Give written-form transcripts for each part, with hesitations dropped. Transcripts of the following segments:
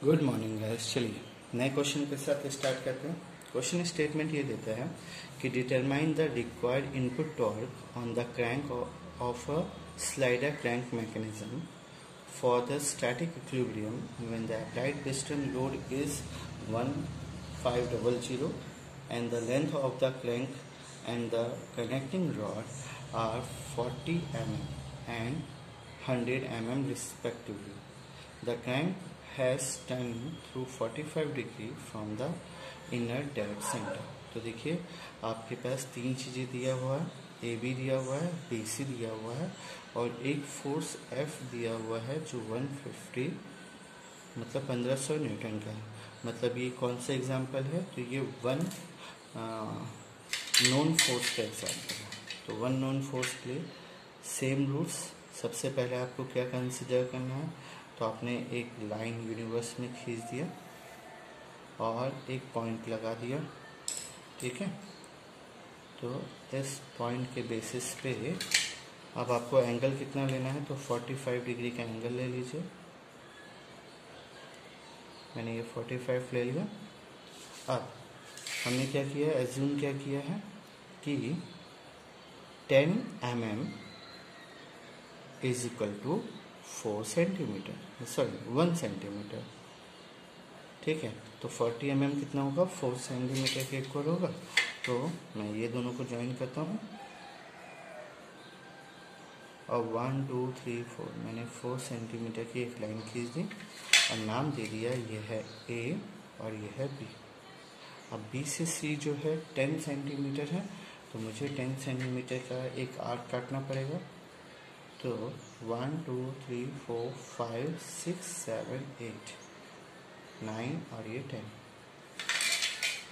Good morning guys. चलिए नए question के साथ स्टार्ट करते हैं। क्वेश्चन स्टेटमेंट ये देता है कि determine the required input torque on the crank of a slider crank mechanism for the static equilibrium when the applied piston load is 1500 and the length of the crank and the connecting rod are 40 mm and 100 mm respectively. The crank has turned through 45 degree from the inner dead center. तो देखिए आपके पास तीन चीज़ें दिया हुआ है, A B दिया हुआ है, बी सी दिया हुआ है और एक फोर्स एफ दिया हुआ है जो 150 मतलब 1500 न्यूटन का है। मतलब ये कौन सा एग्जाम्पल है? तो ये वन नॉन फोर्स का एग्जाम्पल है। तो वन नॉन फोर्स के लिए सेम रूल्स। सबसे पहले आपको क्या कंसिडर करना है? तो आपने एक लाइन यूनिवर्स में खींच दिया और एक पॉइंट लगा दिया, ठीक है। तो इस पॉइंट के बेसिस पे अब आपको एंगल कितना लेना है? तो 45 डिग्री का एंगल ले लीजिए। मैंने ये 45 ले लिया। अब हमने क्या किया, एज्यूम क्या किया है कि 10 mm is equal to 4 centimetre, sorry 1 centimetre, ठीक है। तो 40 mm कितना होगा? 4 सेंटीमीटर के इक्वल होगा। तो मैं ये दोनों को ज्वाइन करता हूँ और 1 2 3 4 मैंने 4 सेंटीमीटर की एक लाइन खींच दी और नाम दे दिया ये है ए और ये है बी। अब बी से सी जो है 10 सेंटीमीटर है, तो मुझे 10 सेंटीमीटर का एक आर्क काटना पड़ेगा। तो 1 2 3 4 5 6 7 8 9 और ये 10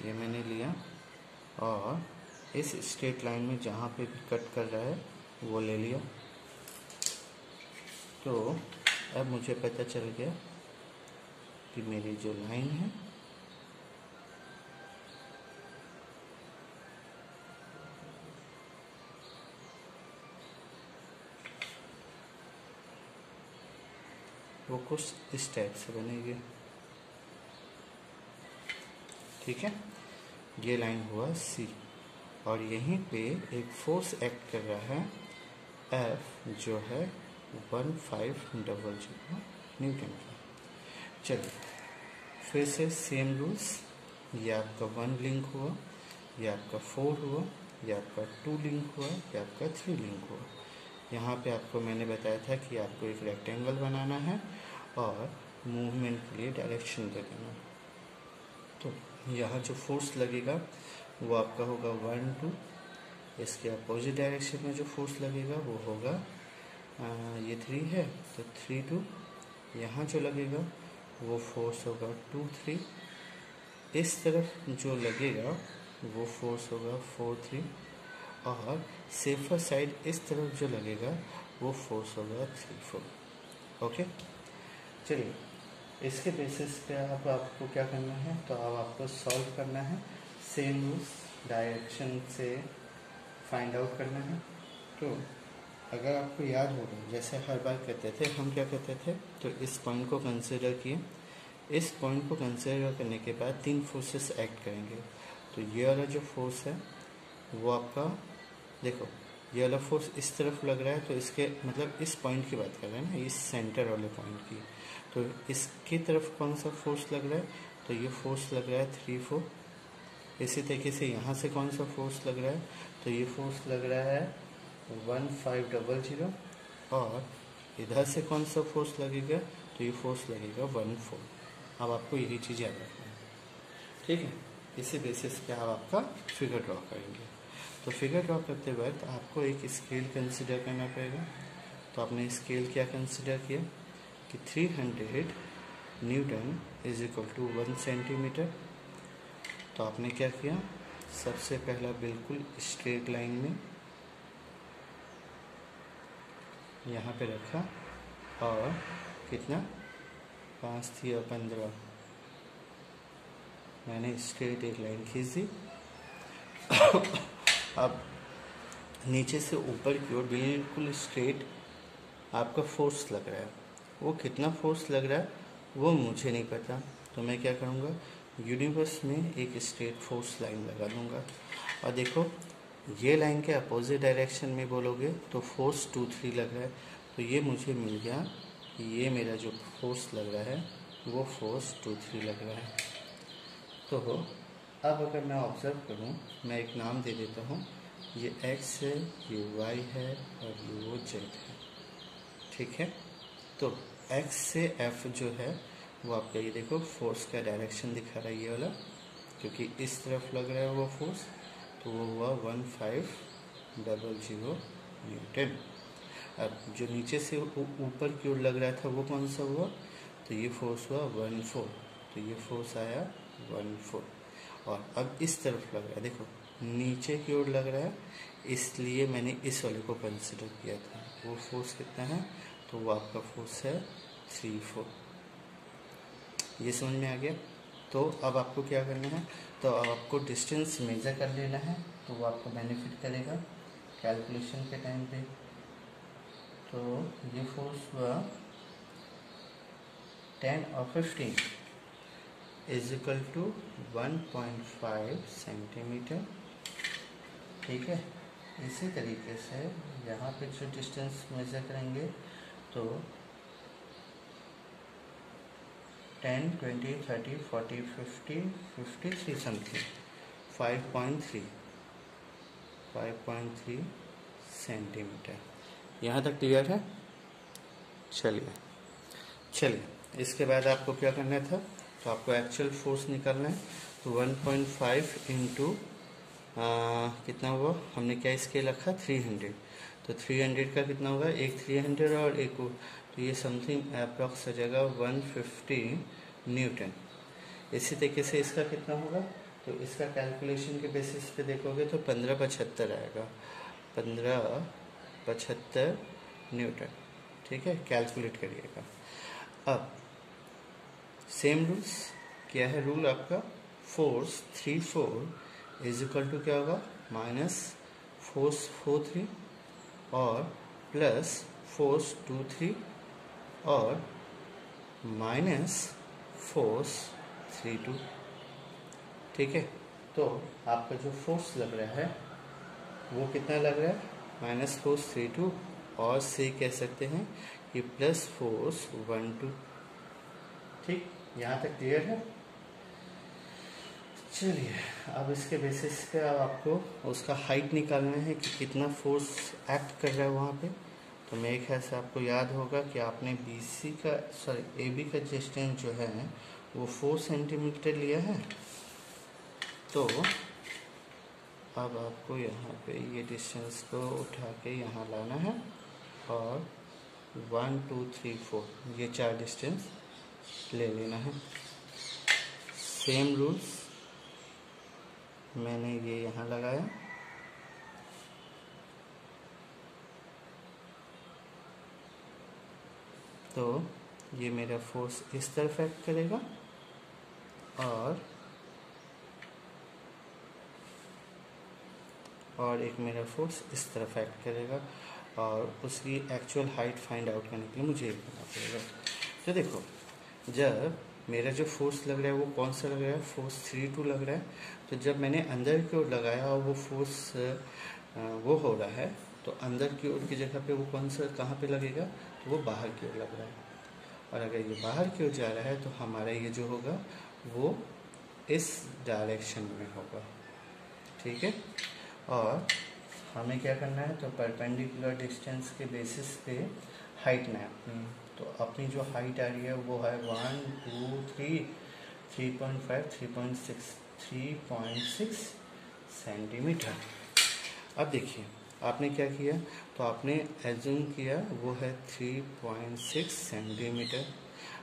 ये मैंने लिया और इस स्ट्रेट लाइन में जहाँ पे भी कट कर रहा है वो ले लिया। तो अब मुझे पता चल गया कि मेरी जो लाइन है वो कुछ इस टाइप से बनेगी, ठीक है। ये लाइन हुआ सी और यहीं पे एक फोर्स एक्ट कर रहा है एफ जो है 1500 न्यूटन का। चलिए फिर से सेम रूल्स। ये आपका 1 लिंक हुआ, ये आपका 4 हुआ, ये आपका 2 लिंक हुआ, ये आपका 3 लिंक हुआ। यहाँ पे आपको मैंने बताया था कि आपको एक रेक्टेंगल बनाना है और मूवमेंट के लिए डायरेक्शन दे देना। तो यहाँ जो फोर्स लगेगा वो आपका होगा 1 2, इसके अपोजिट डायरेक्शन में जो फोर्स लगेगा वो होगा ये 3 है तो 3 2। यहाँ जो लगेगा वो फोर्स होगा 2 3। इस तरफ जो लगेगा वो फोर्स होगा 4 3 और सेफर साइड इस तरफ जो लगेगा वो फोर्स होगा 3 4। ओके, चलिए इसके बेसिस पे अब आपको क्या करना है? तो अब आपको सॉल्व करना है। सेम रूल्स डायरेक्शन से फाइंड आउट करना है। तो अगर आपको याद होगा जैसे हर बार कहते थे, हम क्या कहते थे? तो इस पॉइंट को कंसिडर किए। इस पॉइंट को कंसिडर करने के बाद 3 फोर्सेस एक्ट करेंगे। तो ये वाला जो फोर्स है वो आपका, देखो ये वाला फोर्स इस तरफ लग रहा है तो इसके मतलब इस पॉइंट की बात कर रहे हैं ना, इस सेंटर वाले पॉइंट की। तो इसकी तरफ कौन सा फोर्स लग रहा है? तो ये फोर्स लग रहा है 3 4। इसी तरीके से यहाँ से कौन सा फोर्स लग रहा है? तो ये फोर्स लग रहा है 1500 और इधर से कौन सा फोर्स लगेगा? तो ये फोर्स लगेगा 1 4। अब आपको यही चीज़ याद रखना है, ठीक है। इसी बेसिस पे आप आपका फिगर ड्रॉ करेंगे। तो फिगर ड्रॉ करते वक्त आपको एक स्केल कंसिडर करना पड़ेगा। तो आपने स्केल क्या कंसिडर किया कि 300 newton is equal to 1 centimetre. तो आपने क्या किया? सबसे पहला बिल्कुल स्ट्रेट लाइन में यहाँ पे रखा और कितना 5 थी और 15 मैंने स्ट्रेट एक लाइन खींच दी। अब नीचे से ऊपर की ओर बिल्कुल स्ट्रेट आपका फोर्स लग रहा है। वो कितना फोर्स लग रहा है? वो मुझे नहीं पता, तो मैं क्या करूँगा, यूनिवर्स में एक स्ट्रेट फोर्स लाइन लगा दूँगा। और देखो ये लाइन के अपोजिट डायरेक्शन में बोलोगे तो फोर्स 2-3 लग रहा है, तो ये मुझे मिल गया कि ये मेरा जो फोर्स लग रहा है वो फोर्स 2-3 लग रहा है। तो अब अगर मैं ऑब्ज़र्व करूँ, मैं एक नाम दे देता हूँ, ये x है, ये y है और ये वो z है, ठीक है। तो x से f जो है वो आपका ये देखो फोर्स का डायरेक्शन दिखा रहा है ये वाला, क्योंकि इस तरफ लग रहा है वो फोर्स, तो वो हुआ 1500 न्यूटन। अब जो नीचे से ऊपर की ओर लग रहा था वो कौन सा हुआ, तो ये फोर्स हुआ 14, तो ये फोर्स आया 14। और अब इस तरफ लग रहा है, देखो नीचे की ओर लग रहा है, इसलिए मैंने इस वाले को कंसिडर किया था। वो फोर्स कितना है, तो वो आपका फोर्स है 3-4। ये समझ में आ गया। तो अब आपको क्या करना है, तो अब आपको डिस्टेंस मेजर कर लेना है, तो वो आपको बेनिफिट करेगा कैलकुलेशन के टाइम पे। तो ये फोर्स हुआ 10 और 15 इज इक्वल टू 1.5 सेंटीमीटर, ठीक है। इसी तरीके से यहाँ पे जो डिस्टेंस मेजर करेंगे तो 10, 20, 30, 40, 50, 53 समथिंग 5.3 सेंटीमीटर। यहाँ तक क्लियर है। चलिए इसके बाद आपको क्या करना था, तो आपको एक्चुअल फोर्स निकालना है। तो 1.5 इंटू कितना हुआ, हमने क्या स्केल रखा 300, तो 300 का कितना होगा, एक 300 और एक, तो ये समथिंग अप्रॉक्स हो जाएगा 150 न्यूटन। इसी तरीके से इसका कितना होगा, तो इसका कैलकुलेशन के बेसिस पे देखोगे तो 1575 आएगा, 1575 न्यूटन, ठीक है। कैलकुलेट करिएगा। अब सेम रूल्स क्या है, रूल आपका फोर्स 3-4 इज इक्वल टू क्या होगा, माइनस फोर्स 4-3 और प्लस फोर्स 2-3 और माइनस फोर्स 3-2, ठीक है। तो आपका जो फोर्स लग रहा है वो कितना लग रहा है, माइनस फोर्स 3-2 और से कह सकते हैं कि प्लस फोर्स 1-2, ठीक। यहाँ तक क्लियर है। चलिए अब इसके बेसिस पे अब आपको उसका हाइट निकालना है कि कितना फोर्स एक्ट कर रहा है वहाँ पे। तो मेरे ख्याल से आपको याद होगा कि आपने AB का डिस्टेंस जो है वो 4 सेंटीमीटर लिया है। तो अब आपको यहाँ पे ये डिस्टेंस को उठा के यहाँ लाना है और 1, 2, 3, 4 ये 4 डिस्टेंस ले लेना है। सेम रूल्स मैंने ये यहाँ लगाया, तो ये मेरा फोर्स इस तरफ एक्ट करेगा और एक मेरा फोर्स इस तरफ एक्ट करेगा, और उसकी एक्चुअल हाइट फाइंड आउट करने के लिए मुझे एक करना पड़ेगा। तो देखो जब मेरा जो फोर्स लग रहा है वो कौन सा लग रहा है, फोर्स 3-2 लग रहा है। तो जब मैंने अंदर की ओर लगाया और वो फोर्स वो हो रहा है, तो अंदर की ओर की जगह पे वो कौन सा कहाँ पे लगेगा, तो वो बाहर की ओर लग रहा है। और अगर ये बाहर की ओर जा रहा है तो हमारा ये जो होगा वो इस डायरेक्शन में होगा, ठीक है। और हमें क्या करना है, तो परपेंडिकुलर डिस्टेंस के बेसिस पे हाइट नापनी है। तो अपनी जो हाइट आ रही है वो है 1, 2, 3, 3.5, 3.6 सेंटीमीटर। अब देखिए आपने क्या किया, तो आपने एज्यूम किया वो है 3.6 सेंटीमीटर।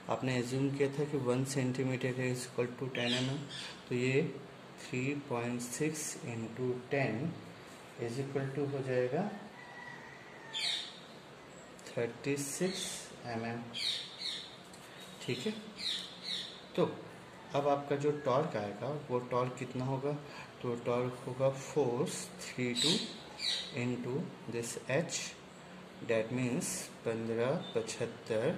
आपने एज्यूम किया था कि 1 centimetre is equal to 10 mm, तो ये 3.6 इंटू 10 इज इक्वल टू हो जाएगा 36 mm, ठीक है। तो अब आपका जो टॉर्क आएगा वो टॉर्क कितना होगा, तो टॉर्क होगा force 3-2 into this h, that means 1575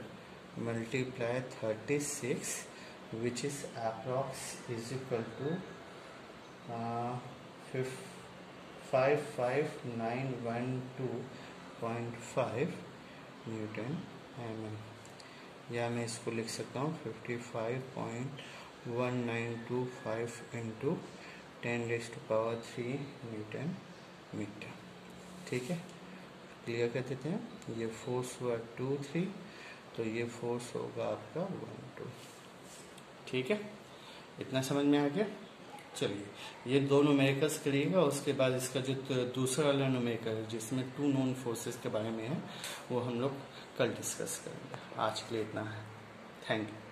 multiply 36 which is approx is equal to 55912.5 Newton mm, या मैं इसको लिख सकता हूँ 55.1925 इंटू 10⁻³ न्यूटन मीटर। ठीक है, क्लियर कर देते हैं। ये फोर्स हुआ 2 3, तो ये फोर्स होगा आपका 1 2। ठीक है, इतना समझ में आ गया। चलिए ये दो न्यूमेरिकल्स करिएगा, उसके बाद इसका जो दूसरा वाला न्यूमेरिकल है जिसमें 2 नोन फोर्सेस के बारे में है वो हम लोग कल डिस्कस करेंगे। आज के लिए इतना है। Thank you.